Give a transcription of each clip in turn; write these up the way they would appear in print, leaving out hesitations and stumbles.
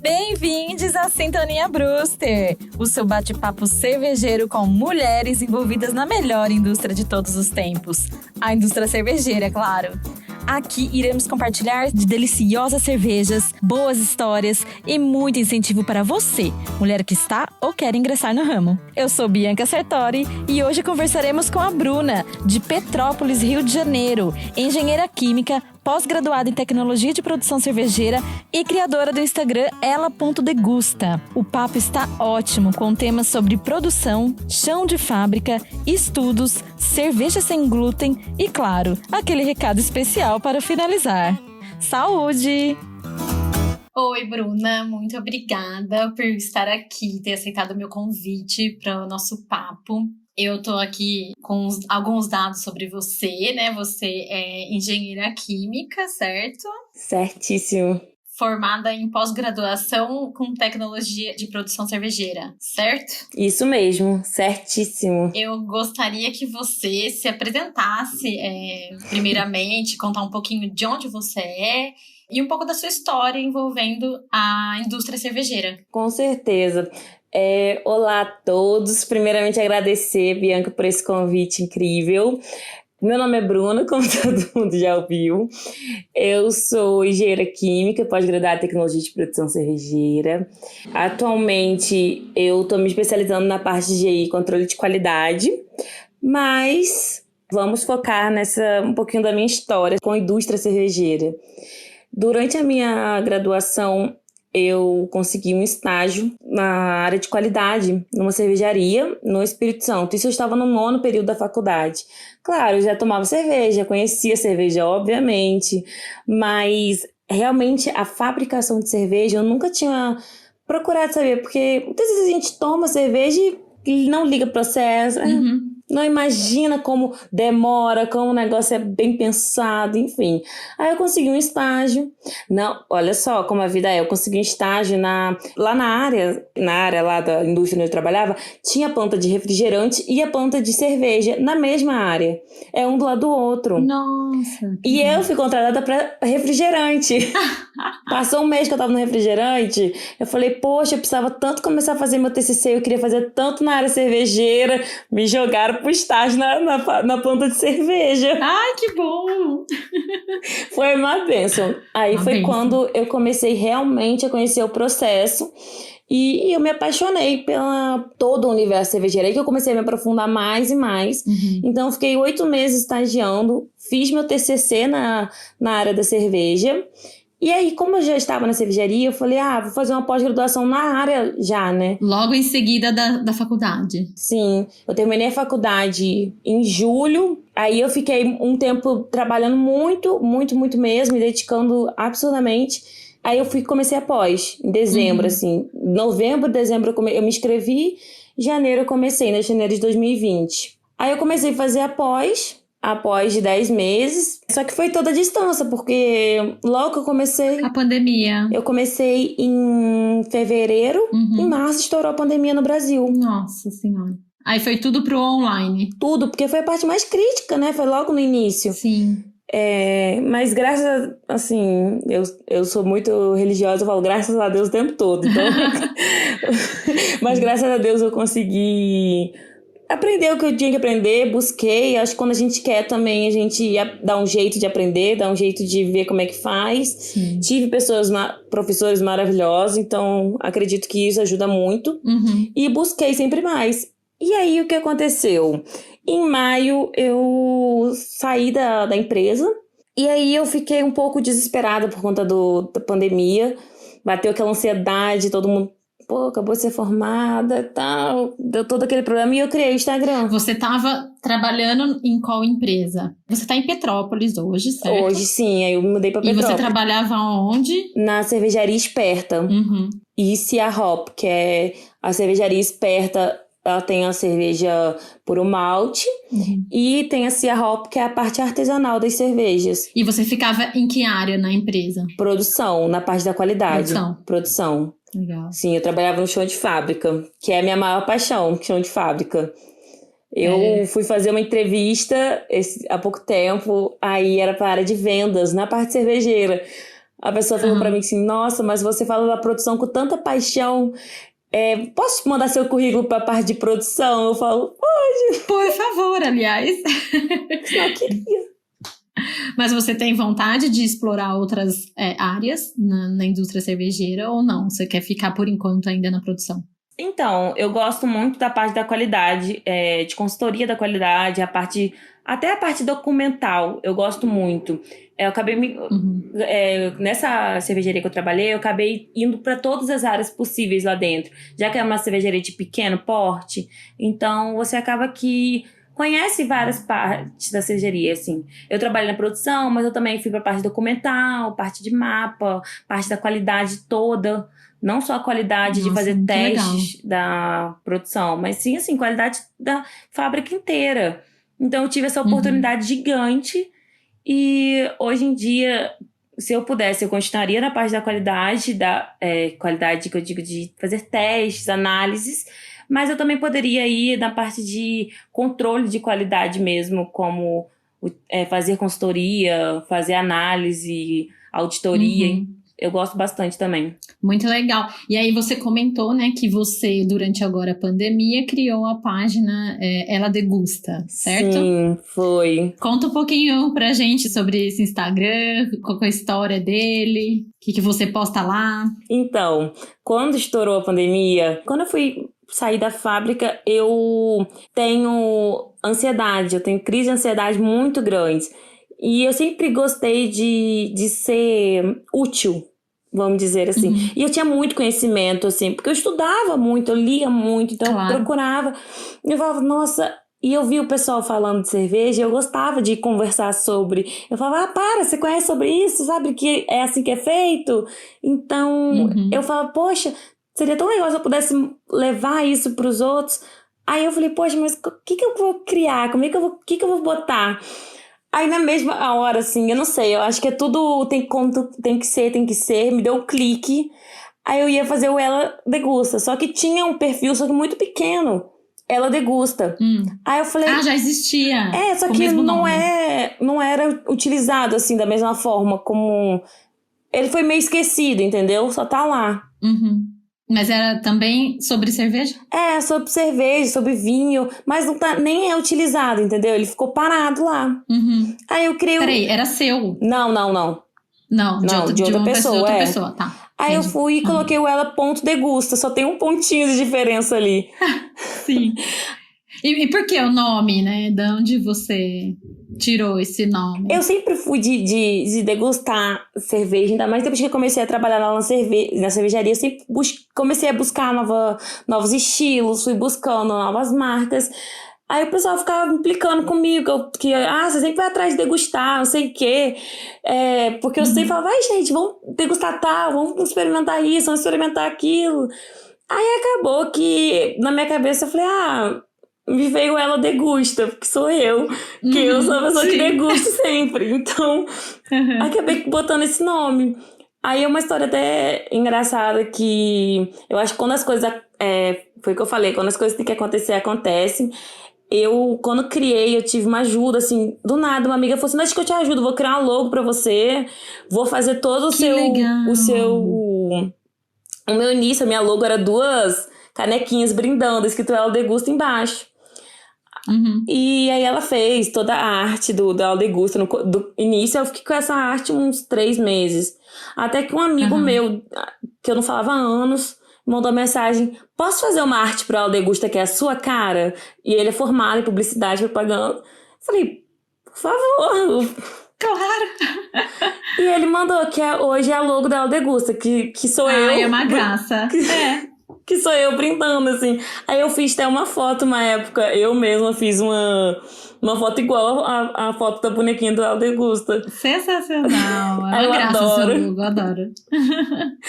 Bem-vindos à Sintonia Brewster, o seu bate-papo cervejeiro com mulheres envolvidas na melhor indústria de todos os tempos. A indústria cervejeira, é claro. Aqui iremos compartilhar de deliciosas cervejas, boas histórias e muito incentivo para você, mulher que está ou quer ingressar no ramo. Eu sou Bianca Sartori e hoje conversaremos com a Bruna, de Petrópolis, Rio de Janeiro, engenheira química, pós-graduada em tecnologia de produção cervejeira e criadora do Instagram ela.degusta. O papo está ótimo, com temas sobre produção, chão de fábrica, estudos, cerveja sem glúten e, claro, aquele recado especial para finalizar. Saúde! Oi, Bruna, muito obrigada por estar aqui, ter aceitado o meu convite para o nosso papo. Eu tô aqui com alguns dados sobre você, né? Você é engenheira química, certo? Certíssimo. Formada em pós-graduação com tecnologia de produção cervejeira, certo? Isso mesmo, certíssimo. Eu gostaria que você se apresentasse, primeiramente, contar um pouquinho de onde você é e um pouco da sua história envolvendo a indústria cervejeira. Com certeza. Olá a todos. Primeiramente, agradecer, Bianca, por esse convite incrível. Meu nome é Bruna, como todo mundo já ouviu. Eu sou engenheira química, pós-graduada em tecnologia de produção cervejeira. Atualmente, eu estou me especializando na parte de GI, controle de qualidade, mas vamos focar um pouquinho da minha história com a indústria cervejeira. Durante a minha graduação, eu consegui um estágio na área de qualidade, numa cervejaria no Espírito Santo. Isso eu estava no 9º período da faculdade. Claro, eu já tomava cerveja, conhecia cerveja, obviamente, mas realmente a fabricação de cerveja eu nunca tinha procurado saber, porque muitas vezes a gente toma cerveja e não liga pro processo, não imagina como demora, como o negócio é bem pensado, enfim. Aí eu consegui um estágio. Não, olha só como a vida é. Eu consegui um estágio lá na área lá da indústria onde eu trabalhava, tinha a planta de refrigerante e a planta de cerveja na mesma área. É um do lado do outro. Nossa! E eu fui contratada para refrigerante. Passou um mês que eu tava no refrigerante, eu falei, poxa, eu precisava tanto começar a fazer meu TCC, eu queria fazer tanto na área cervejeira, me jogaram pro estágio na planta de cerveja. Ai, que bom! Foi uma bênção. Aí foi quando eu comecei realmente a conhecer o processo e eu me apaixonei pela todo o universo cervejeiro. Aí que eu comecei a me aprofundar mais e mais. Então eu fiquei 8 meses estagiando, fiz meu TCC na área da cerveja. E aí, como eu já estava na cervejaria, eu falei, vou fazer uma pós-graduação na área já, né? Logo em seguida da faculdade. Sim, eu terminei a faculdade em julho, aí eu fiquei um tempo trabalhando muito, muito, muito mesmo, me dedicando absurdamente. Aí eu comecei a pós, em dezembro, assim. Novembro, dezembro eu me inscrevi, janeiro eu comecei, né? Janeiro de 2020. Aí eu comecei a fazer a pós de 10 meses. Só que foi toda a distância, porque logo que eu comecei... A pandemia. Eu comecei em fevereiro, em março estourou a pandemia no Brasil. Nossa Senhora. Aí foi tudo pro online. Tudo, porque foi a parte mais crítica, né? Foi logo no início. Sim. Mas eu sou muito religiosa, eu falo graças a Deus o tempo todo. Então... Mas graças a Deus eu consegui... aprender o que eu tinha que aprender, busquei. Acho que quando a gente quer também, a gente dá um jeito de aprender, dá um jeito de ver como é que faz. Sim. Tive professores maravilhosos, então acredito que isso ajuda muito. E busquei sempre mais. E aí, o que aconteceu? Em maio, eu saí da empresa. E aí, eu fiquei um pouco desesperada por conta da pandemia. Bateu aquela ansiedade, todo mundo... Pô, acabou de ser formada e tal, deu todo aquele problema e eu criei o Instagram. Você estava trabalhando em qual empresa? Você está em Petrópolis hoje, certo? Hoje sim, aí eu me mudei pra Petrópolis. E você trabalhava onde? Na cervejaria Esperta. E Cia Hop, que é a cervejaria Esperta, ela tem a cerveja puro malte e tem a Cia Hop, que é a parte artesanal das cervejas. E você ficava em que área na empresa? Produção, na parte da qualidade. Produção. Legal. Sim, eu trabalhava no chão de fábrica, que é a minha maior paixão, chão de fábrica. Eu fui fazer uma entrevista há pouco tempo, aí era para a área de vendas, na parte cervejeira. A pessoa falou pra mim assim, nossa, mas você fala da produção com tanta paixão. Posso te mandar seu currículo pra parte de produção? Eu falo, pode. Por favor, aliás. Não queria. Mas você tem vontade de explorar outras áreas na indústria cervejeira ou não? Você quer ficar, por enquanto, ainda na produção? Então, eu gosto muito da parte da qualidade, de consultoria da qualidade, até a parte documental, eu gosto muito. Eu acabei nessa cervejaria que eu trabalhei, eu acabei indo para todas as áreas possíveis lá dentro, já que é uma cervejaria de pequeno porte, então você acaba que conhece várias partes da cervejaria, assim. Eu trabalho na produção, mas eu também fui para a parte documental, parte de mapa, parte da qualidade toda. Não só a qualidade de fazer testes da produção, mas sim, assim, qualidade da fábrica inteira. Então, eu tive essa oportunidade gigante e, hoje em dia, se eu pudesse, eu continuaria na parte da qualidade, qualidade que eu digo de fazer testes, análises, mas eu também poderia ir na parte de controle de qualidade mesmo, como fazer consultoria, fazer análise, auditoria. Eu gosto bastante também. Muito legal. E aí você comentou, né, que você, durante agora a pandemia, criou a página Ela Degusta, certo? Sim, foi. Conta um pouquinho pra gente sobre esse Instagram, qual é a história dele, o que você posta lá. Então, quando estourou a pandemia, quando eu fui sair da fábrica, eu tenho ansiedade, eu tenho crise de ansiedade muito grande. E eu sempre gostei de ser útil, vamos dizer assim. E eu tinha muito conhecimento, assim, porque eu estudava muito, eu lia muito, então eu procurava. E eu falava, nossa... E eu vi o pessoal falando de cerveja, eu gostava de conversar sobre. Eu falava, você conhece sobre isso? Sabe que é assim que é feito? Então, eu falava, poxa, seria tão legal se eu pudesse levar isso para os outros. Aí eu falei, poxa, mas o que eu vou criar? O que eu vou botar? Aí na mesma hora, assim, eu não sei, eu acho que tudo tem que ser, me deu um clique. Aí eu ia fazer o Ela Degusta, só que tinha um perfil, só que muito pequeno, Ela Degusta. Aí eu falei... já existia. Só que não era utilizado, assim, da mesma forma, como... Ele foi meio esquecido, entendeu? Só tá lá. Mas era também sobre cerveja? Sobre cerveja, sobre vinho, mas nem é utilizado, entendeu? Ele ficou parado lá. Aí eu criei... Peraí, era seu? Não. Não, de outra pessoa, tá. Aí eu fui e coloquei o ela.degusta, só tem um pontinho de diferença ali. Sim. E por que o nome, né? De onde você tirou esse nome? Eu sempre fui de degustar cerveja, ainda mais depois que eu comecei a trabalhar lá na cervejaria, eu sempre comecei a buscar novos estilos, fui buscando novas marcas. Aí o pessoal ficava implicando comigo, que você sempre vai atrás de degustar, não sei o quê. Porque eu sempre falava, gente, vamos degustar tal, vamos experimentar isso, vamos experimentar aquilo. Aí acabou que, na minha cabeça, eu falei, me veio Ela Degusta, porque sou eu, que eu sou a pessoa que degusta sempre. Então, acabei botando esse nome. Aí é uma história até engraçada que eu acho que quando as coisas... foi o que eu falei, quando as coisas têm que acontecer, acontecem. Quando criei, eu tive uma ajuda, assim, do nada, uma amiga falou assim, acho que eu te ajudo, vou criar um logo pra você, vou fazer todo o meu início, a minha logo era 2 canequinhas brindando, escrito Ela Degusta embaixo. E aí ela fez toda a arte do Ela Degusta. Do início eu fiquei com essa arte uns 3 meses. Até que um amigo meu, que eu não falava há anos, mandou mensagem, posso fazer uma arte pro Ela Degusta que é a sua cara? E ele é formado em publicidade e propaganda. Falei, por favor. Claro. E ele mandou que hoje é a logo da Ela Degusta, que sou eu. É uma graça. Que sou eu brindando, assim. Aí eu fiz até uma foto uma época. Eu mesma fiz uma foto igual a foto da bonequinha do Ela Degusta. Sensacional. É uma graça o seu logo, adoro.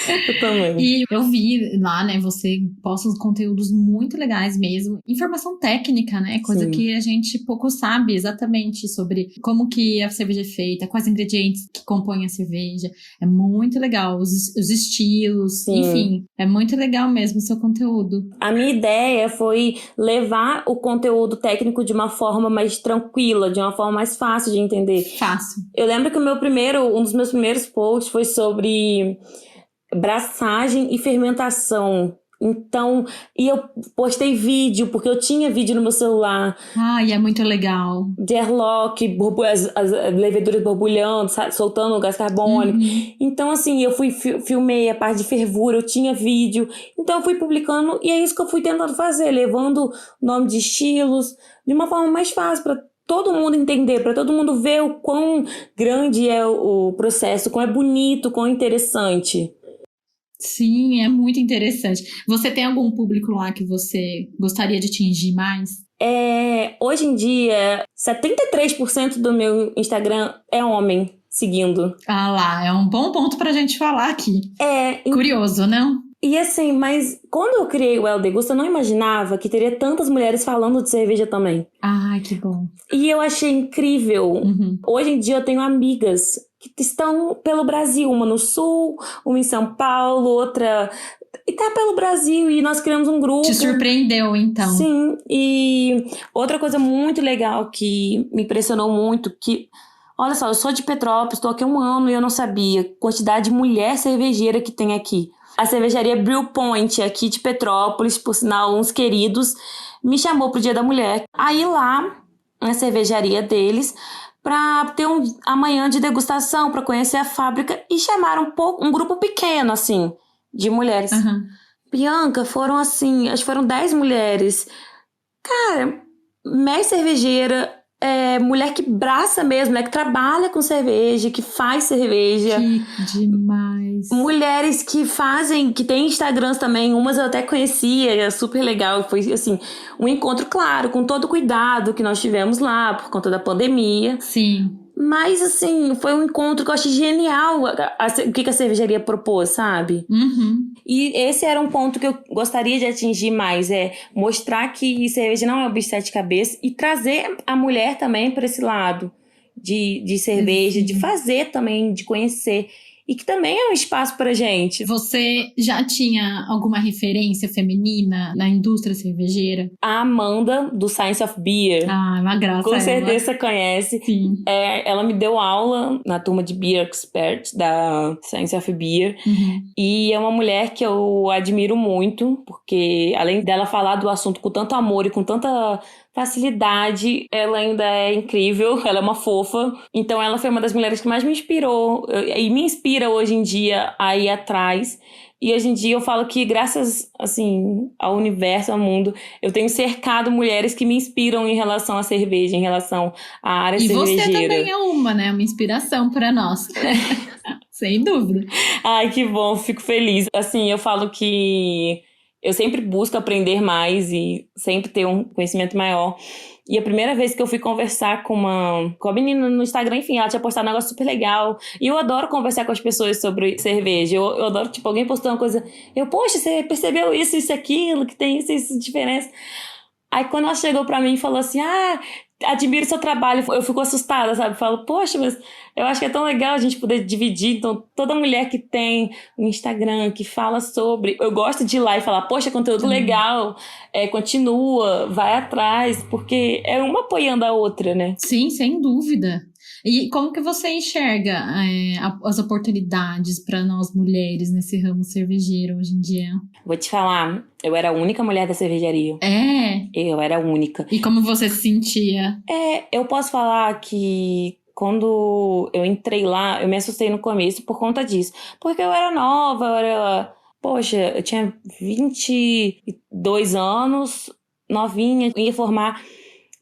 Eu também. E eu vi lá, né, você posta uns conteúdos muito legais mesmo. Informação técnica, né, coisa Sim. que a gente pouco sabe exatamente sobre como que a cerveja é feita, quais ingredientes que compõem a cerveja. É muito legal, os estilos, Sim. enfim, é muito legal mesmo o seu conteúdo. A minha ideia foi levar o conteúdo técnico de uma forma mais tranquila, de uma forma mais fácil de entender. Fácil. Eu lembro que um dos meus primeiros posts foi sobre braçagem e fermentação. Então, e eu postei vídeo, porque eu tinha vídeo no meu celular, Ai, é muito legal. de airlock, as leveduras borbulhando, soltando o gás carbônico. Uhum. Então, assim, eu filmei a parte de fervura, eu tinha vídeo. Então, eu fui publicando, e é isso que eu fui tentando fazer, levando o nome de estilos de uma forma mais fácil, para todo mundo entender, para todo mundo ver o quão grande é o processo, quão é bonito, quão interessante. Sim, é muito interessante. Você tem algum público lá que você gostaria de atingir mais? Hoje em dia, 73% do meu Instagram é homem seguindo. Ah lá, é um bom ponto pra gente falar aqui. É, Curioso, não? e assim, mas quando eu criei o El Degusta, eu não imaginava que teria tantas mulheres falando de cerveja também. Ai, que bom. E eu achei incrível. Uhum. Hoje em dia eu tenho amigas que estão pelo Brasil, uma no Sul, uma em São Paulo, outra... E tá pelo Brasil, e nós criamos um grupo. Te surpreendeu, então. Sim, e outra coisa muito legal que me impressionou muito, que... Olha só, eu sou de Petrópolis, estou aqui há 1 ano e eu não sabia a quantidade de mulher cervejeira que tem aqui. A cervejaria Brew Point, aqui de Petrópolis, por sinal, uns queridos, me chamou pro Dia da Mulher. Aí lá, na cervejaria deles, para ter amanhã de degustação, para conhecer a fábrica, e chamaram um grupo pequeno, assim, de mulheres. Uhum. Bianca, foram assim, acho que foram 10 mulheres. Cara, mestre cervejeira, mulher que braça mesmo, mulher que trabalha com cerveja, que faz cerveja. Que demais. Mulheres que fazem, que tem Instagrams também, umas eu até conhecia, é super legal. Foi assim, um encontro, claro, com todo o cuidado que nós tivemos lá, por conta da pandemia. Sim. Mas, assim, foi um encontro que eu achei genial, o que a cervejaria propôs, sabe? Uhum. E esse era um ponto que eu gostaria de atingir mais, mostrar que cerveja não é um bicho de 7 cabeças e trazer a mulher também para esse lado de cerveja, de fazer também, de conhecer. E que também é um espaço pra gente. Você já tinha alguma referência feminina na indústria cervejeira? A Amanda, do Science of Beer. Ah, é uma graça. Com certeza você conhece. Sim. Ela me deu aula na turma de Beer Expert da Science of Beer. Uhum. E é uma mulher que eu admiro muito, porque além dela falar do assunto com tanto amor e com tanta facilidade, ela ainda é incrível, ela é uma fofa. Então ela foi uma das mulheres que mais me inspirou e me inspira hoje em dia a ir atrás. E hoje em dia eu falo que graças, assim, ao universo, ao mundo, eu tenho cercado mulheres que me inspiram em relação à cerveja, em relação à área cervejeira. E você também é uma inspiração para nós. Sem dúvida. Ai, que bom, fico feliz. Assim, eu falo que eu sempre busco aprender mais e sempre ter um conhecimento maior. E a primeira vez que eu fui conversar com a menina no Instagram, enfim, ela tinha postado um negócio super legal. E eu adoro conversar com as pessoas sobre cerveja. Eu adoro, tipo, alguém postando uma coisa. Poxa, você percebeu isso, aquilo, que tem isso, diferença. Aí quando ela chegou pra mim e falou assim, admiro seu trabalho, eu fico assustada, sabe? Falo, poxa, mas eu acho que é tão legal a gente poder dividir. Então, toda mulher que tem um Instagram, que fala sobre... Eu gosto de ir lá e falar, poxa, conteúdo legal, continua, vai atrás, porque é uma apoiando a outra, né? Sim, sem dúvida. E como que você enxerga as oportunidades para nós mulheres nesse ramo cervejeiro hoje em dia? Vou te falar, eu era a única mulher da cervejaria. Eu era a única. E como você se sentia? Eu posso falar que quando eu entrei lá, eu me assustei no começo por conta disso. Porque eu era nova, eu tinha 22 anos, novinha, ia formar...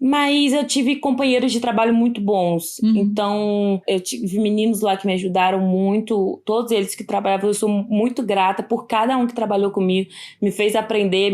Mas eu tive companheiros de trabalho muito bons. Então, eu tive meninos lá que me ajudaram muito. Todos eles que trabalhavam, eu sou muito grata por cada um que trabalhou comigo. Me fez aprender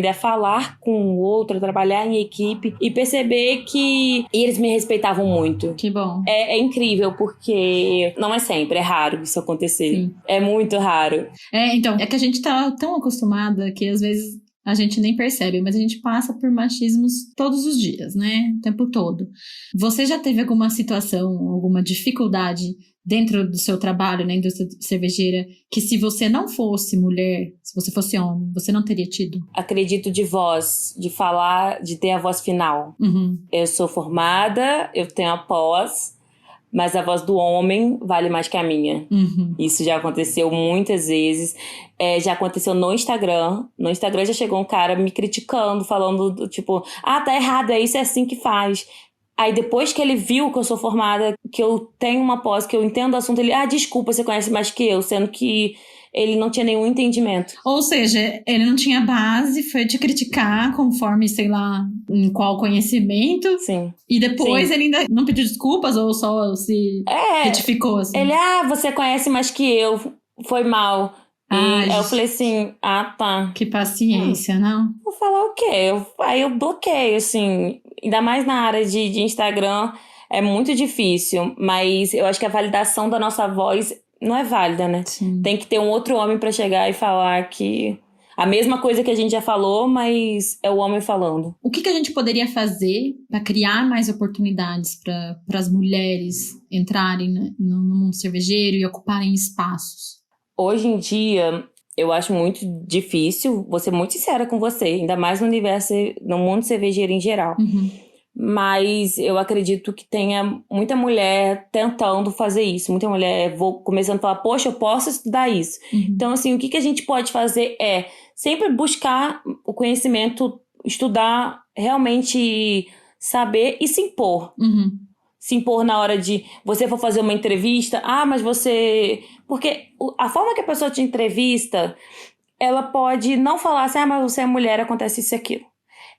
a falar com o outro, a trabalhar em equipe. E perceber que eles me respeitavam muito. Que bom. É incrível, porque não é sempre, é raro isso acontecer. Sim. É muito raro. Então, é que a gente tá tão acostumada que às vezes a gente nem percebe, mas a gente passa por machismos todos os dias, né? O tempo todo. Você já teve alguma situação, alguma dificuldade dentro do seu trabalho na indústria cervejeira que se você não fosse mulher, se você fosse homem, você não teria tido? Acredito de voz, de falar, de ter a voz final. Eu sou formada, eu tenho a pós, mas a voz do homem vale mais que a minha. Isso já aconteceu muitas vezes. Já aconteceu no Instagram. No Instagram já chegou um cara me criticando, falando tipo, tá errado, isso é assim que faz. Aí depois que ele viu que eu sou formada, que eu tenho uma pós, que eu entendo o assunto, ele, desculpa, você conhece mais que eu, sendo que ele não tinha nenhum entendimento. Ou seja, ele não tinha base, foi te criticar conforme, sei lá, em qual conhecimento. Sim. E depois Sim. ele ainda não pediu desculpas ou só se retificou, assim? Ele, você conhece mais que eu, foi mal. E aí eu falei assim, tá. Que paciência, não? Vou falar o quê? Aí eu bloqueio, assim. Ainda mais na área de Instagram, é muito difícil. Mas eu acho que a validação da nossa voz não é válida, né? Sim. Tem que ter um outro homem pra chegar e falar que a mesma coisa que a gente já falou, mas é o homem falando. O que a gente poderia fazer para criar mais oportunidades para as mulheres entrarem no mundo cervejeiro e ocuparem espaços? Hoje em dia, eu acho muito difícil, vou ser muito sincera com você, ainda mais no mundo cervejeiro em geral. Mas eu acredito que tenha muita mulher tentando fazer isso. Muita mulher começando a falar, poxa, eu posso estudar isso. Então, assim, o que a gente pode fazer é sempre buscar o conhecimento, estudar, realmente saber e se impor. Se impor na hora de você for fazer uma entrevista. Mas você... Porque a forma que a pessoa te entrevista, ela pode não falar assim, mas você é mulher, acontece isso e aquilo.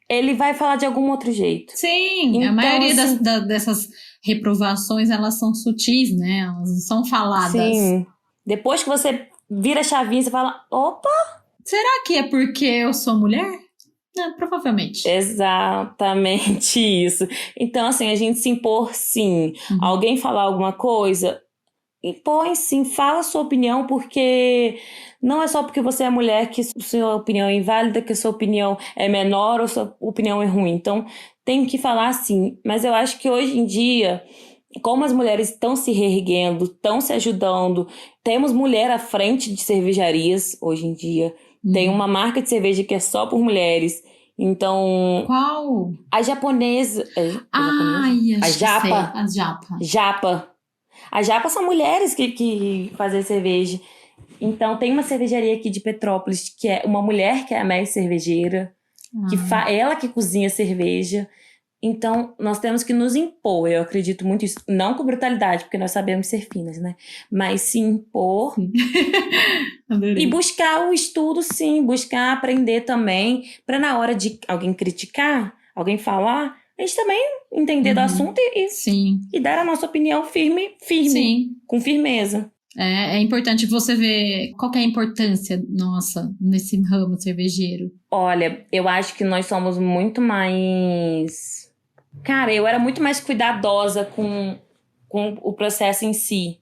Ele vai falar de algum outro jeito. Sim, então, a maioria dessas reprovações, elas são sutis, né? Elas não são faladas. Sim. Depois que você vira a chavinha, você fala, opa! Será que é porque eu sou mulher? Não, provavelmente. Exatamente isso. Então, assim, a gente se impor, sim. Alguém falar alguma coisa, impõe sim, fala a sua opinião, porque não é só porque você é mulher que sua opinião é inválida, que sua opinião é menor ou sua opinião é ruim. Então, tem que falar sim. Mas eu acho que hoje em dia, como as mulheres estão se reerguendo, estão se ajudando, temos mulher à frente de cervejarias hoje em dia. Tem uma marca de cerveja que é só por mulheres. Então... Qual? A japonesa... A Japa. As Japa. Japa. As Japas são mulheres que fazem cerveja. Então, tem uma cervejaria aqui de Petrópolis, que é uma mulher que é a mestre cervejeira, ela que cozinha cerveja. Então, nós temos que nos impor, eu acredito muito nisso. Não com brutalidade, porque nós sabemos ser finas, né? Mas se impor e buscar o estudo, sim. Buscar aprender também, para na hora de alguém criticar, alguém falar... A gente também entender do assunto e dar a nossa opinião firme, Sim. Com firmeza. É importante você ver qual que é a importância nossa nesse ramo cervejeiro. Olha, eu acho que nós somos muito mais... Cara, eu era muito mais cuidadosa com o processo em si.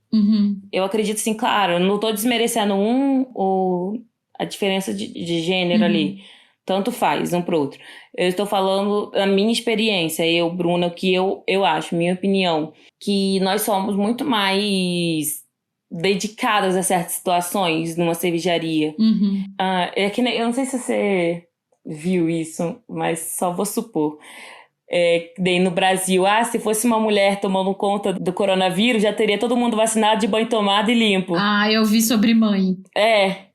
Eu acredito assim, claro, eu não tô desmerecendo ou a diferença de gênero ali. Tanto faz, um pro outro. Eu estou falando da minha experiência, Bruna, o que eu acho, minha opinião, que nós somos muito mais dedicadas a certas situações numa cervejaria. É que eu não sei se você viu isso, mas só vou supor. Daí no Brasil, se fosse uma mulher tomando conta do coronavírus, já teria todo mundo vacinado, de banho tomado e limpo. Eu vi sobre mãe.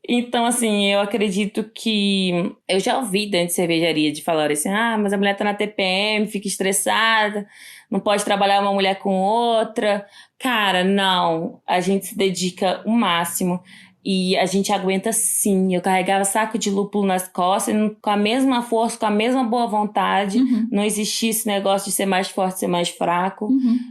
Então, assim, eu acredito que... Eu já ouvi dentro de cervejaria de falar assim, mas a mulher tá na TPM, fica estressada, não pode trabalhar uma mulher com outra. Cara, não. A gente se dedica o máximo. E a gente aguenta sim. Eu carregava saco de lúpulo nas costas, com a mesma força, com a mesma boa vontade. Não existia esse negócio de ser mais forte, ser mais fraco.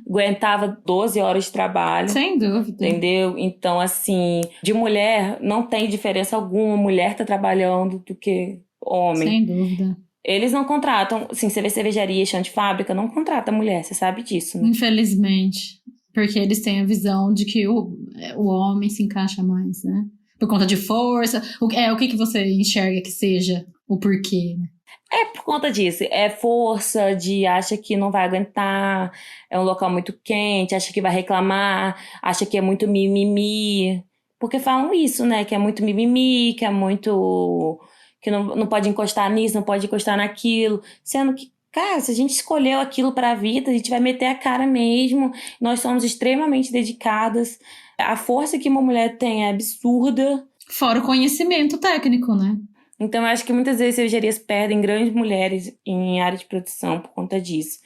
Aguentava 12 horas de trabalho. Sem dúvida. Entendeu? Então, assim, de mulher, não tem diferença alguma. Mulher tá trabalhando do que homem. Sem dúvida. Eles não contratam, assim, você vê cervejaria, chão de fábrica, não contrata mulher, você sabe disso, né? Infelizmente. Porque eles têm a visão de que o homem se encaixa mais, né? Por conta de força. O que você enxerga que seja o porquê, né? É por conta disso. É força, acha que não vai aguentar, é um local muito quente, acha que vai reclamar, acha que é muito mimimi. Porque falam isso, né? Que é muito mimimi, que é muito... que não pode encostar nisso, não pode encostar naquilo. Sendo que, cara, se a gente escolheu aquilo pra vida, a gente vai meter a cara mesmo. Nós somos extremamente dedicadas. A força que uma mulher tem é absurda. Fora o conhecimento técnico, né? Então, eu acho que muitas vezes cervejarias perdem grandes mulheres em área de produção por conta disso.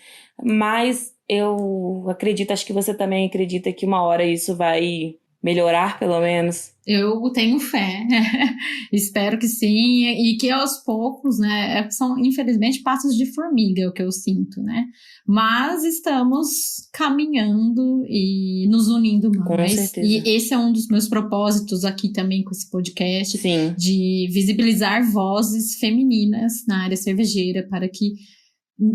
Mas eu acredito, acho que você também acredita que uma hora isso vai melhorar, pelo menos. Eu tenho fé. Espero que sim. E que aos poucos, né? São, infelizmente, passos de formiga, o que eu sinto, né? Mas estamos caminhando e nos unindo mais. Com certeza. E esse é um dos meus propósitos aqui também com esse podcast. Sim. De visibilizar vozes femininas na área cervejeira para que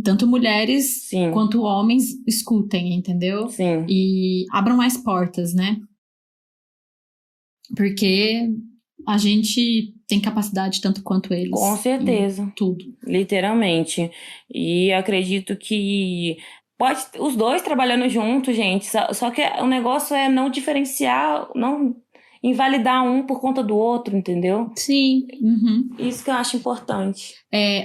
tanto mulheres Sim. quanto homens escutem, entendeu? Sim. E abram mais portas, né? Porque a gente tem capacidade tanto quanto eles. Com certeza. Tudo. Literalmente. E eu acredito que pode os dois trabalhando juntos, gente. Só que o negócio é não diferenciar, não invalidar um por conta do outro, entendeu? Sim. Uhum. Isso que eu acho importante.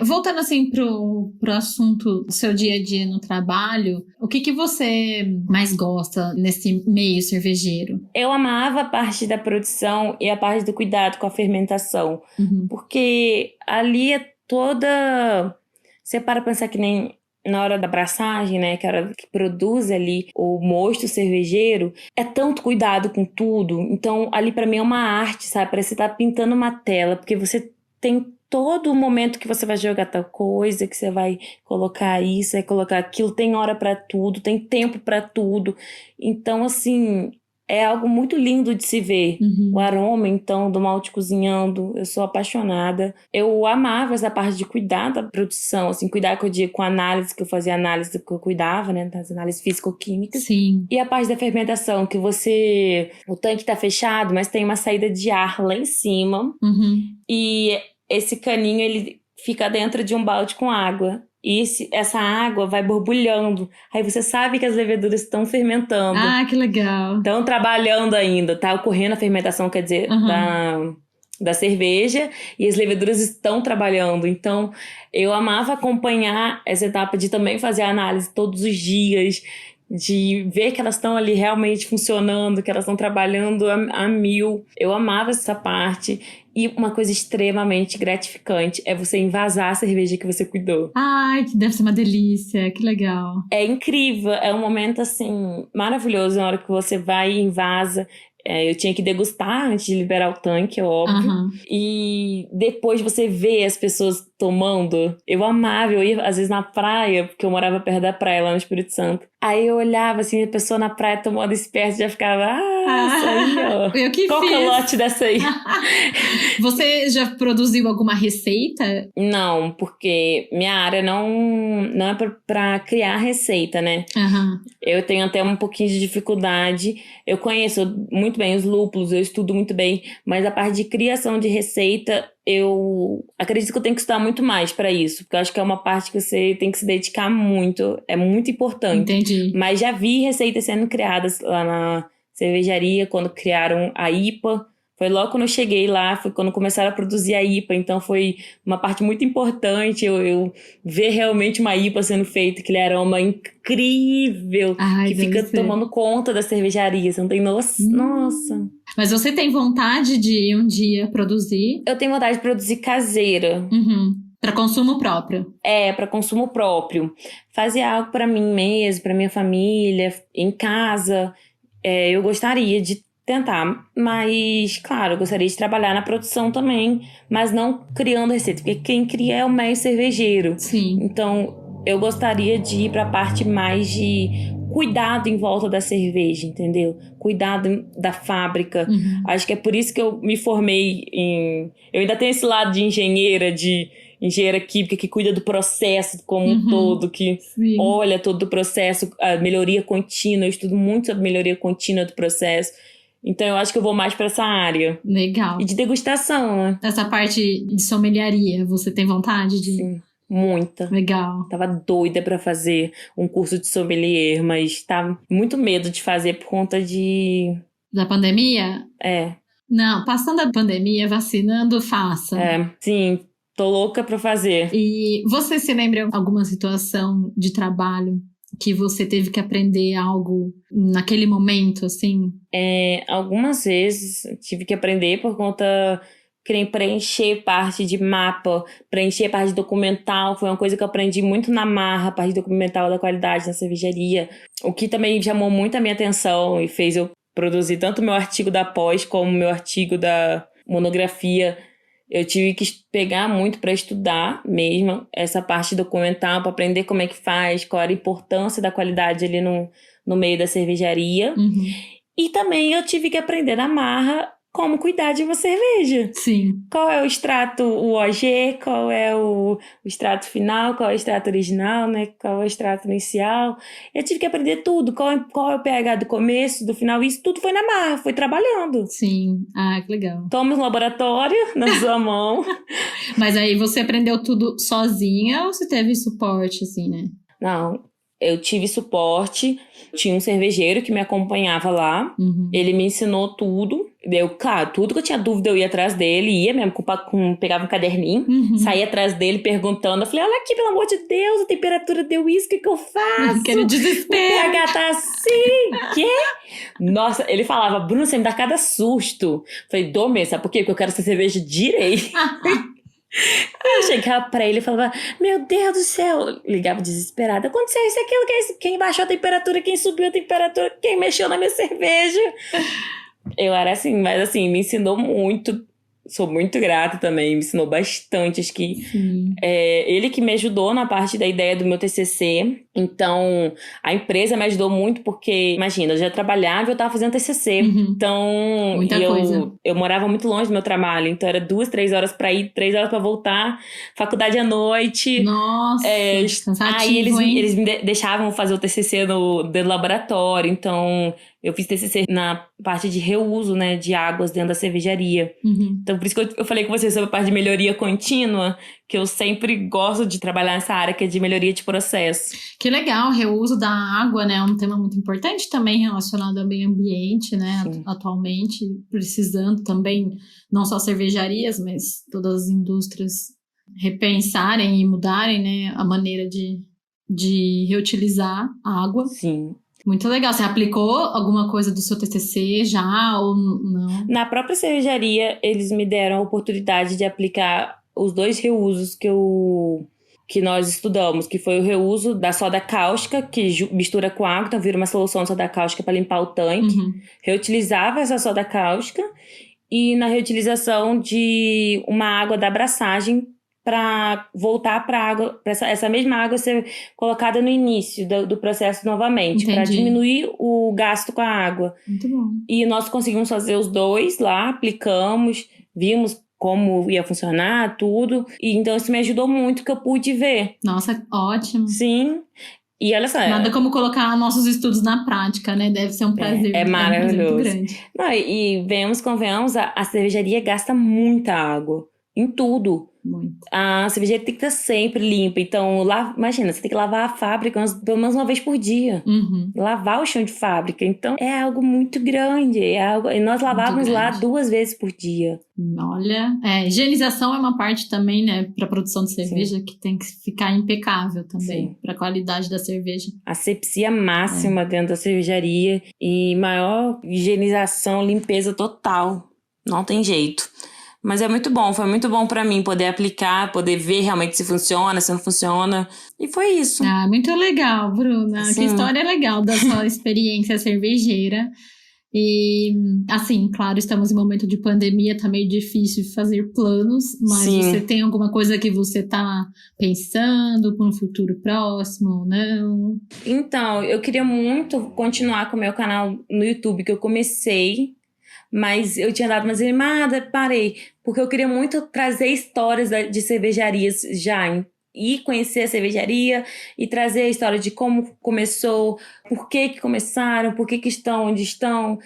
Voltando assim pro assunto do seu dia a dia no trabalho, o que você mais gosta nesse meio cervejeiro? Eu amava a parte da produção e a parte do cuidado com a fermentação. Porque ali é toda... Você para pensar que nem na hora da braçagem, né, que é a hora que produz ali o mosto cervejeiro, é tanto cuidado com tudo. Então, ali pra mim é uma arte, sabe? Parece que você tá pintando uma tela, porque você tem todo o momento que você vai jogar tal coisa, que você vai colocar isso, vai colocar aquilo, tem hora pra tudo, tem tempo pra tudo. Então, assim, é algo muito lindo de se ver. O aroma, então, do malte cozinhando, eu sou apaixonada. Eu amava essa parte de cuidar da produção, assim, cuidar com a análise, que eu fazia análise que eu cuidava, né, das análises físico-químicas. Sim. E a parte da fermentação, que o tanque tá fechado, mas tem uma saída de ar lá em cima. E esse caninho, ele fica dentro de um balde com água. E essa água vai borbulhando. Aí você sabe que as leveduras estão fermentando. Ah, que legal. Estão trabalhando ainda. Tá ocorrendo a fermentação, quer dizer, da cerveja. E as leveduras estão trabalhando. Então, eu amava acompanhar essa etapa de também fazer análise todos os dias. De ver que elas estão ali realmente funcionando, que elas estão trabalhando a mil. Eu amava essa parte. E uma coisa extremamente gratificante é você envasar a cerveja que você cuidou. Ai, que deve ser uma delícia, que legal. É incrível, é um momento assim maravilhoso na hora que você vai e envasa. Eu tinha que degustar antes de liberar o tanque, é óbvio. E depois você vê as pessoas tomando. Eu amava, eu ia às vezes na praia, porque eu morava perto da praia lá no Espírito Santo. Aí eu olhava assim, a pessoa na praia tomando esperto, já ficava, isso aí, ó. Eu que qual fiz. Que é o lote dessa aí? Você já produziu alguma receita? Não, porque minha área não é pra criar receita, né? Eu tenho até um pouquinho de dificuldade. Eu conheço muito bem os lúpulos, eu estudo muito bem, mas a parte de criação de receita, eu acredito que eu tenho que estudar muito mais para isso, porque eu acho que é uma parte que você tem que se dedicar muito, é muito importante. Entendi. Mas já vi receitas sendo criadas lá na cervejaria, quando criaram a IPA. Foi logo quando eu cheguei lá, foi quando começaram a produzir a IPA, então foi uma parte muito importante eu ver realmente uma IPA sendo feita, aquele aroma incrível, que fica tomando conta da cervejaria, você não tem nossa. Mas você tem vontade de um dia produzir? Eu tenho vontade de produzir caseira. Para consumo próprio. Para consumo próprio. Fazer algo para mim mesmo, para minha família, em casa. Eu gostaria de tentar. Mas, claro, eu gostaria de trabalhar na produção também, mas não criando receita, porque quem cria é o mestre cervejeiro. Sim. Então, eu gostaria de ir para a parte mais de cuidado em volta da cerveja, entendeu? Cuidado da fábrica. Uhum. Acho que é por isso que eu me formei em... Eu ainda tenho esse lado de engenheira química que cuida do processo como um todo, que Sim. olha todo o processo, a melhoria contínua. Eu estudo muito sobre melhoria contínua do processo. Então, eu acho que eu vou mais para essa área. Legal. E de degustação, né? Essa parte de sommeliaria, você tem vontade de... Sim, muita. Legal. Tava doida pra fazer um curso de sommelier, mas tava muito medo de fazer por conta de... Da pandemia? É. Não, passando a pandemia, vacinando, faça. Sim, tô louca pra fazer. E você se lembra de alguma situação de trabalho que você teve que aprender algo naquele momento, assim? Algumas vezes tive que aprender por conta... Querer preencher parte de mapa, preencher parte documental, foi uma coisa que eu aprendi muito na marra, a parte documental da qualidade na cervejaria, o que também chamou muito a minha atenção e fez eu produzir tanto meu artigo da pós como meu artigo da monografia. Eu tive que pegar muito para estudar mesmo essa parte documental, para aprender como é que faz, qual era a importância da qualidade ali no meio da cervejaria. Uhum. E também eu tive que aprender na marra como cuidar de uma cerveja. Sim. Qual é o extrato, o OG, qual é o extrato final, qual é o extrato original, né? Qual é o extrato inicial. Eu tive que aprender tudo, qual é o pH do começo, do final, isso tudo foi na marra, foi trabalhando. Sim, que legal. Toma um laboratório na sua mão. Mas aí você aprendeu tudo sozinha ou você teve suporte, assim, né? Não, eu tive suporte, tinha um cervejeiro que me acompanhava lá, ele me ensinou tudo. Claro, tudo que eu tinha dúvida eu ia atrás dele, ia mesmo, pegava um caderninho, saía atrás dele perguntando. Eu falei, olha aqui, pelo amor de Deus, a temperatura deu isso, o que eu faço? Aquele desespero. O pH tá assim, quê? Nossa, ele falava, Bruna, você me dá cada susto. Eu falei, dou mesmo, sabe por quê? Porque eu quero essa cerveja direito. Eu chegava pra ele e falava, meu Deus do céu, ligava desesperada, aconteceu isso, aquilo, quem baixou a temperatura, quem subiu a temperatura, quem mexeu na minha cerveja. Eu era assim, mas assim, me ensinou muito, sou muito grata também, me ensinou bastante, acho que ele que me ajudou na parte da ideia do meu TCC, então a empresa me ajudou muito porque, imagina, eu já trabalhava e eu tava fazendo TCC, então eu morava muito longe do meu trabalho, então era 2-3 horas pra ir, 3 horas pra voltar, faculdade à noite. Nossa, cansativo, aí eles me deixavam fazer o TCC dentro do laboratório, então eu fiz TCC na parte de reuso, né, de águas dentro da cervejaria. Então, por isso que eu falei com você sobre a parte de melhoria contínua, que eu sempre gosto de trabalhar nessa área que é de melhoria de processo. Que legal, o reuso da água, né, é um tema muito importante também relacionado ao meio ambiente, né, atualmente, precisando também, não só cervejarias, mas todas as indústrias repensarem e mudarem, né, a maneira de reutilizar a água. Sim. Muito legal. Você aplicou alguma coisa do seu TCC já ou não? Na própria cervejaria, eles me deram a oportunidade de aplicar os 2 reusos que nós estudamos, que foi o reuso da soda cáustica, que mistura com água, então vira uma solução de soda cáustica para limpar o tanque. Reutilizava essa soda cáustica e na reutilização de uma água da abraçagem para voltar para água, para essa mesma água ser colocada no início do processo novamente, para diminuir o gasto com a água. Muito bom. E nós conseguimos fazer os 2 lá, aplicamos, vimos como ia funcionar, tudo. E então isso me ajudou muito, que eu pude ver. Nossa, ótimo. Sim. E olha só. Nada como colocar nossos estudos na prática, né? Deve ser um prazer. É maravilhoso. É um prazer muito grande. Não, e convenhamos, a cervejaria gasta muita água. Em tudo. Muito. A cervejaria tem que estar sempre limpa. Então, imagina, você tem que lavar a fábrica pelo menos uma vez por dia. Lavar o chão de fábrica. Então, é algo muito grande. E nós lavávamos lá 2 vezes por dia. Olha, higienização é uma parte também, né, para produção de cerveja que tem que ficar impecável também, para a qualidade da cerveja. Asepsia máxima dentro da cervejaria e maior higienização, limpeza total. Não tem jeito. Mas é muito bom, foi muito bom pra mim poder aplicar, poder ver realmente se funciona, se não funciona. E foi isso. Muito legal, Bruna. Sim. Que história legal da sua experiência cervejeira. E, assim, claro, estamos em momento de pandemia, tá meio difícil fazer planos, mas Sim. você tem alguma coisa que você tá pensando para um futuro próximo ou não? Então, eu queria muito continuar com o meu canal no YouTube, que eu comecei, mas eu tinha dado uma desanimada, parei. Porque eu queria muito trazer histórias de cervejarias e conhecer a cervejaria e trazer a história de como começou, por que começaram, por que estão onde estão.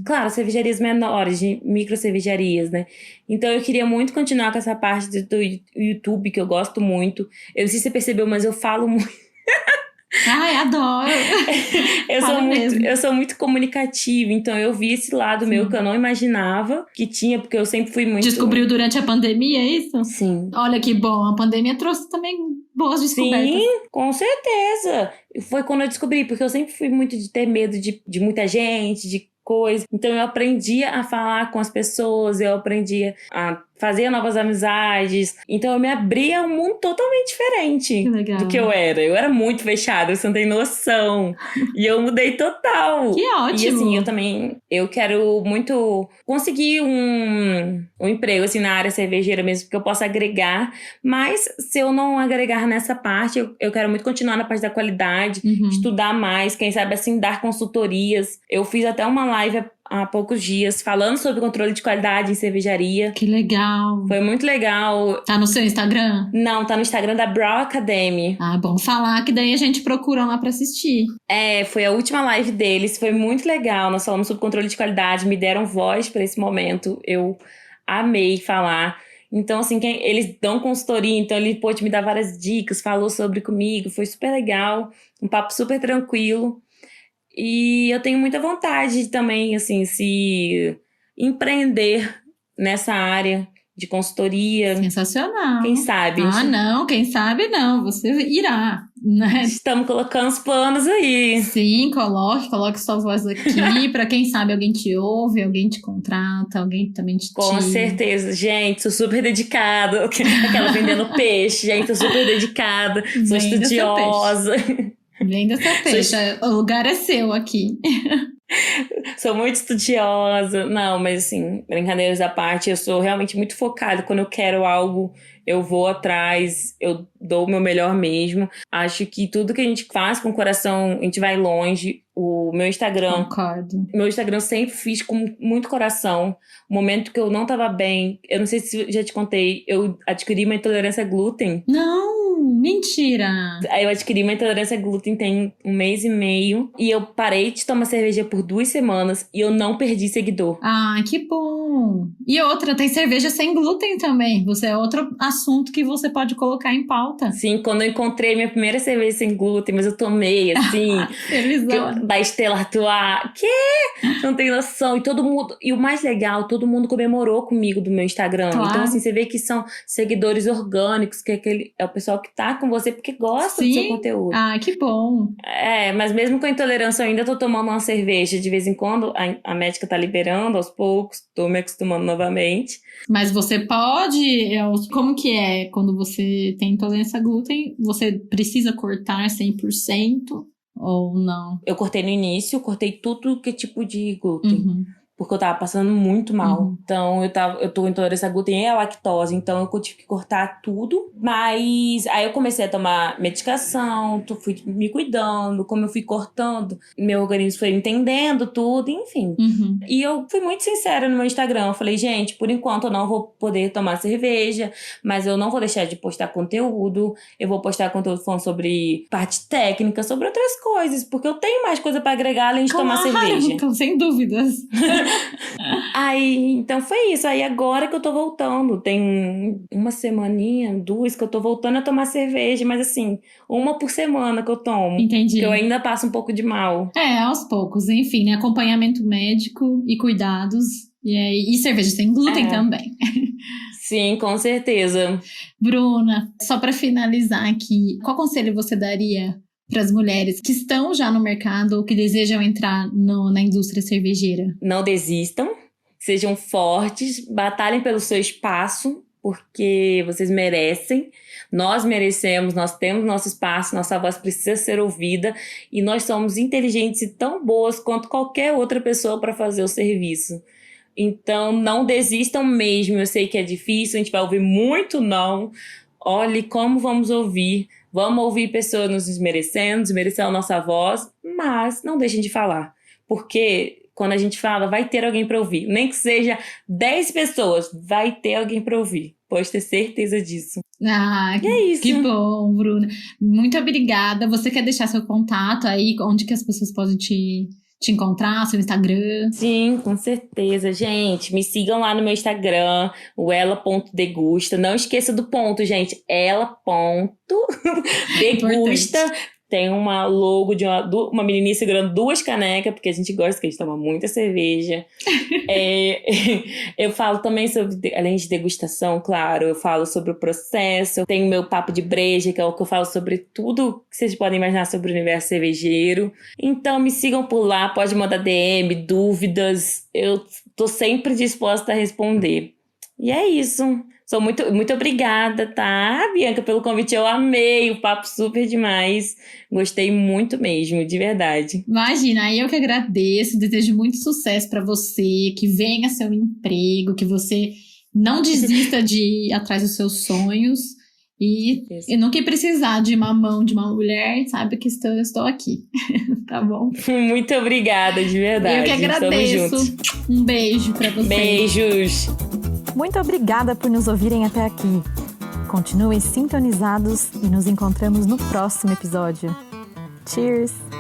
Claro, cervejarias menores, de micro cervejarias, né? Então eu queria muito continuar com essa parte do YouTube, que eu gosto muito. Eu não sei se você percebeu, mas eu falo muito. Ai, adoro! Eu sou muito comunicativa, então eu vi esse lado meu que eu não imaginava que tinha, porque eu sempre fui muito... Descobriu durante a pandemia, é isso? Sim. Olha que bom, a pandemia trouxe também boas descobertas. Sim, com certeza. Foi quando eu descobri, porque eu sempre fui muito de ter medo de muita gente, de coisa. Então eu aprendi a falar com as pessoas, eu aprendi a fazer novas amizades. Então eu me abri a um mundo totalmente diferente do que eu era. Eu era muito fechada, você não tem noção. E eu mudei total. Que ótimo! E assim, eu quero muito conseguir um emprego assim na área cervejeira mesmo, porque eu possa agregar. Mas se eu não agregar nessa parte, eu quero muito continuar na parte da qualidade, estudar mais, quem sabe assim, dar consultorias. Eu fiz até uma live há poucos dias falando sobre controle de qualidade em cervejaria. Que legal! Foi muito legal. Tá no seu Instagram? Não, tá no Instagram da Brawl Academy. Ah, bom falar que daí a gente procura lá pra assistir. Foi a última live deles, foi muito legal. Nós falamos sobre controle de qualidade, me deram voz para esse momento. Eu amei falar. Então, assim, eles dão consultoria, então ele pôde me dar várias dicas, falou sobre comigo, foi super legal, um papo super tranquilo. E eu tenho muita vontade também, assim, se empreender nessa área de consultoria. Sensacional. Quem sabe? Não, quem sabe não, você irá, né? Estamos colocando os planos aí. Sim, coloque sua voz aqui, pra quem sabe alguém te ouve, alguém te contrata, alguém também te Com certeza, gente, sou super dedicada. Aquela vendendo peixe, gente, sou super dedicada, sou estudiosa. Venda seu peixe, o lugar é seu aqui. Sou muito estudiosa. Não, mas assim, brincadeiras à parte, eu sou realmente muito focada. Quando eu quero algo, eu vou atrás, eu dou o meu melhor mesmo. Acho que tudo que a gente faz com o coração, a gente vai longe. O meu Instagram... Concordo. Meu Instagram sempre fiz com muito coração. O momento que eu não tava bem, eu não sei se eu já te contei, eu adquiri uma intolerância a glúten. Não, mentira! Aí eu adquiri uma intolerância a glúten tem 1 mês e meio. E eu parei de tomar cerveja por 2 semanas e eu não perdi seguidor. Ah, que bom! E outra, tem cerveja sem glúten também. Você é outro assunto que você pode colocar em pauta. Sim, quando eu encontrei minha primeira cerveja sem glúten, mas eu tomei, assim... Felizão. Da Stella Artois. Que? Não tem noção. E todo mundo... E o mais legal, todo mundo comemorou comigo do meu Instagram. Claro. Então, assim, você vê que são seguidores orgânicos, que é o pessoal que tá com você porque gosta do seu conteúdo. Ah, que bom. Mas mesmo com a intolerância, eu ainda tô tomando uma cerveja de vez em quando. A médica tá liberando aos poucos. Tô me acostumando novamente. Mas você pode... Como que é quando você tem intolerância a glúten? Você precisa cortar 100%? Ou não? Eu cortei no início, cortei tudo que é tipo de glúten. Porque eu tava passando muito mal. Então, eu tô com intolerância a glúten e a lactose. Então, eu tive que cortar tudo. Mas aí eu comecei a tomar medicação, fui me cuidando. Como eu fui cortando, meu organismo foi entendendo tudo, enfim. E eu fui muito sincera no meu Instagram. Eu falei, gente, por enquanto eu não vou poder tomar cerveja, mas eu não vou deixar de postar conteúdo. Eu vou postar conteúdo falando sobre parte técnica, sobre outras coisas. Porque eu tenho mais coisa pra agregar além de tomar cerveja. Então, sem dúvidas. Aí, então foi isso. Aí agora que eu tô voltando, tem 1 semaninha, 2 que eu tô voltando a tomar cerveja, mas assim, 1 por semana que eu tomo. Entendi. Que eu ainda passo um pouco de mal. Aos poucos, enfim, né? Acompanhamento médico e cuidados. E cerveja sem glúten também. Sim, com certeza. Bruna, só pra finalizar aqui, qual conselho você daria para as mulheres que estão já no mercado ou que desejam entrar na indústria cervejeira? Não desistam, sejam fortes, batalhem pelo seu espaço, porque vocês merecem, nós merecemos, nós temos nosso espaço, nossa voz precisa ser ouvida e nós somos inteligentes e tão boas quanto qualquer outra pessoa para fazer o serviço. Então, não desistam mesmo, eu sei que é difícil, a gente vai ouvir muito não. Olhe como vamos ouvir pessoas nos desmerecendo a nossa voz, mas não deixem de falar, porque quando a gente fala, vai ter alguém para ouvir. Nem que seja 10 pessoas, vai ter alguém para ouvir. Pode ter certeza disso. Ah, E é isso. que bom, Bruna. Muito obrigada. Você quer deixar seu contato aí? Onde que as pessoas podem te encontrar? Seu Instagram? Sim, com certeza. Gente, me sigam lá no meu Instagram, o ela.degusta. Não esqueça do ponto, gente. Ela.degusta. Tem uma logo de uma menininha segurando 2 canecas, porque a gente gosta que a gente toma muita cerveja. Eu falo também sobre, além de degustação, claro, eu falo sobre o processo. Eu tenho meu papo de breja, que é o que eu falo sobre tudo que vocês podem imaginar sobre o universo cervejeiro. Então me sigam por lá, pode mandar DM, dúvidas. Eu tô sempre disposta a responder. E é isso. Sou muito obrigada, tá, Bianca, pelo convite. Eu amei o papo, super demais. Gostei muito mesmo, de verdade. Imagina, eu que agradeço. Desejo muito sucesso pra você, que venha seu emprego, que você não desista de ir atrás dos seus sonhos. E nunca precisar de uma mão de uma mulher, sabe que estou aqui. Tá bom? Muito obrigada, de verdade. Eu que agradeço. Um beijo pra você. Beijos. Muito obrigada por nos ouvirem até aqui. Continuem sintonizados e nos encontramos no próximo episódio. Cheers!